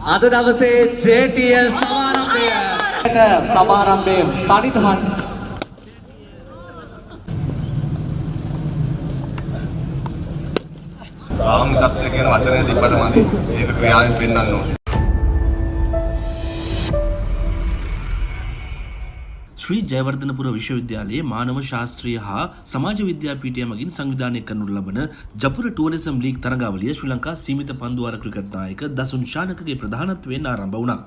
අද දවසේ JTL සමාරම්භයේ සනිටුහන් සාමිකත්වය කියන වචනේ තිබ්බට මදි. ඒක ක්‍රියාවෙන් පෙන්වන්න ඕනේ. ශ්‍රී ජයවර්ධනපුර විශ්වවිද්‍යාලයේ මානව ශාස්ත්‍රීය හා සමාජ විද්‍යාපීඨය මගින් සංවිධානය කරනු ලබන ජපුර ටූරිසම් ලීග් තරගාවලිය ශ්‍රී ලංකා සීමිත පන්දුවාර ක්‍රිකට් නායක දසුන් ශානකගේ ප්‍රධානත්වයෙන් ආරම්භ වුණා.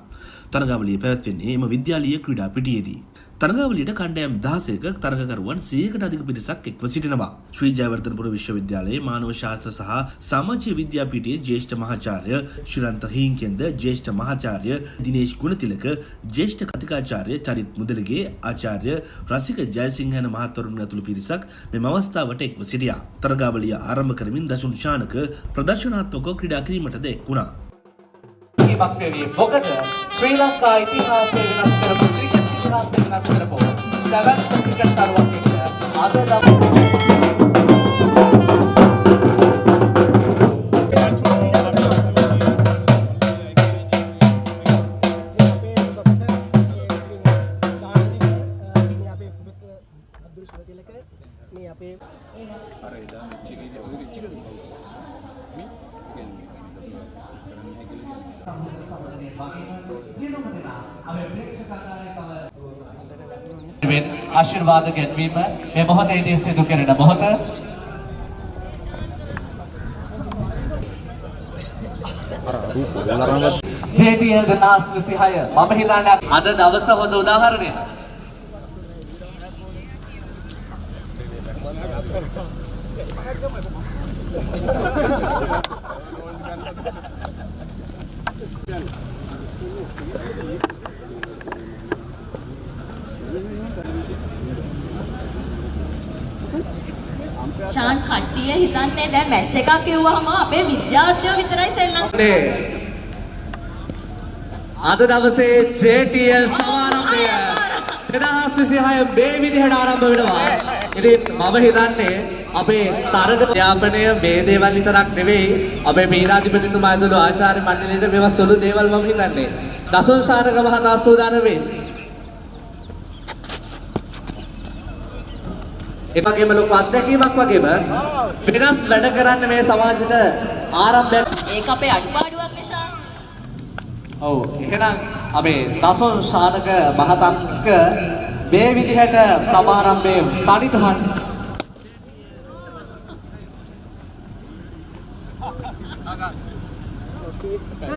තරගාවලිය පැවැත්වෙන්නේ එම විද්‍යාලීය ක්‍රීඩා පිටියේදී. තරගාවලියට කණ්ඩායම් 16ක තරගකරුවන් 100කට අධික පිරිසක් එක්ව සිටිනවා. ශ්‍රී ජයවර්ධනපුර විශ්වවිද්‍යාලයේ මානව ශාස්ත්‍ර සහ සමාජීය විද්‍යාපීඨයේ ජ්‍යෙෂ්ඨ මහාචාර්ය ශ්‍රීලන්ත හිංකෙන්ද, ජ්‍යෙෂ්ඨ මහාචාර්ය දිනේෂ් ගුණතිලක, ජ්‍යෙෂ්ඨ කතිකාචාර්ය චරිත් මුදලිගේ, ආචාර්ය රසික ජයසිංහ යන මහත්වරුන් ඇතුළු පිරිසක් මෙම අවස්ථාවට එක්ව සිටියා. තරගාවලිය ආරම්භ කරමින් දසුන් ශානක ප්‍රදර්ශනාත්මකව ක්‍රීඩා කිරීමටද එක් වුණා. මොකද ශ්‍රී ලංකා ඉතිහාසය වෙනස් කරපු ක්‍රිකට් ඉතිහාසය වෙනස් කරපු සැවැත් ක්‍රිකට් තරුවක් එක්ක අද ආශිර්වාද ගැනීම මේ මොහොතේදී සිදු කෙරෙන මොහොත JTL 2026 මම හිතන්නේ අද දවස හොඳ උදාහරණයක්. ශාන් කට්ටිය හිතන්නේ දැන් මැච් එකක් කිව්වහම අපේ විද්‍යාර්ථයෝ විතරයි සෙල්ලම් අද දවසේ JTL සමාරම්භය 2026 මේ විදිහට ආරම්භ වෙනවා. ඉතින් මම හිතන්නේ අපේ තරග යාපනය මේ දේවල් විතරක් නෙවෙයි අපේ පීඩාධිපතිතුමා ඇතුළු ආචාර්ය මණ්ඩලයට මේවා සුළු දේවල් මම හිතන්නේ. දසුන් ශානක මහතා සූදානම් වෙන්නේ. එවැගේම ලොකු අත්දැකීමක් වගේම වෙනස් වැඩ කරන්න මේ සමාජයට ආරම්භයක්. ඒක අපේ අඩුපාඩුවක් නිසා. ඔව් එහෙනම් අපේ දසුන් ශානක මහතක්ක මේ විදිහට සමාරම්භයේ සනිටුහන්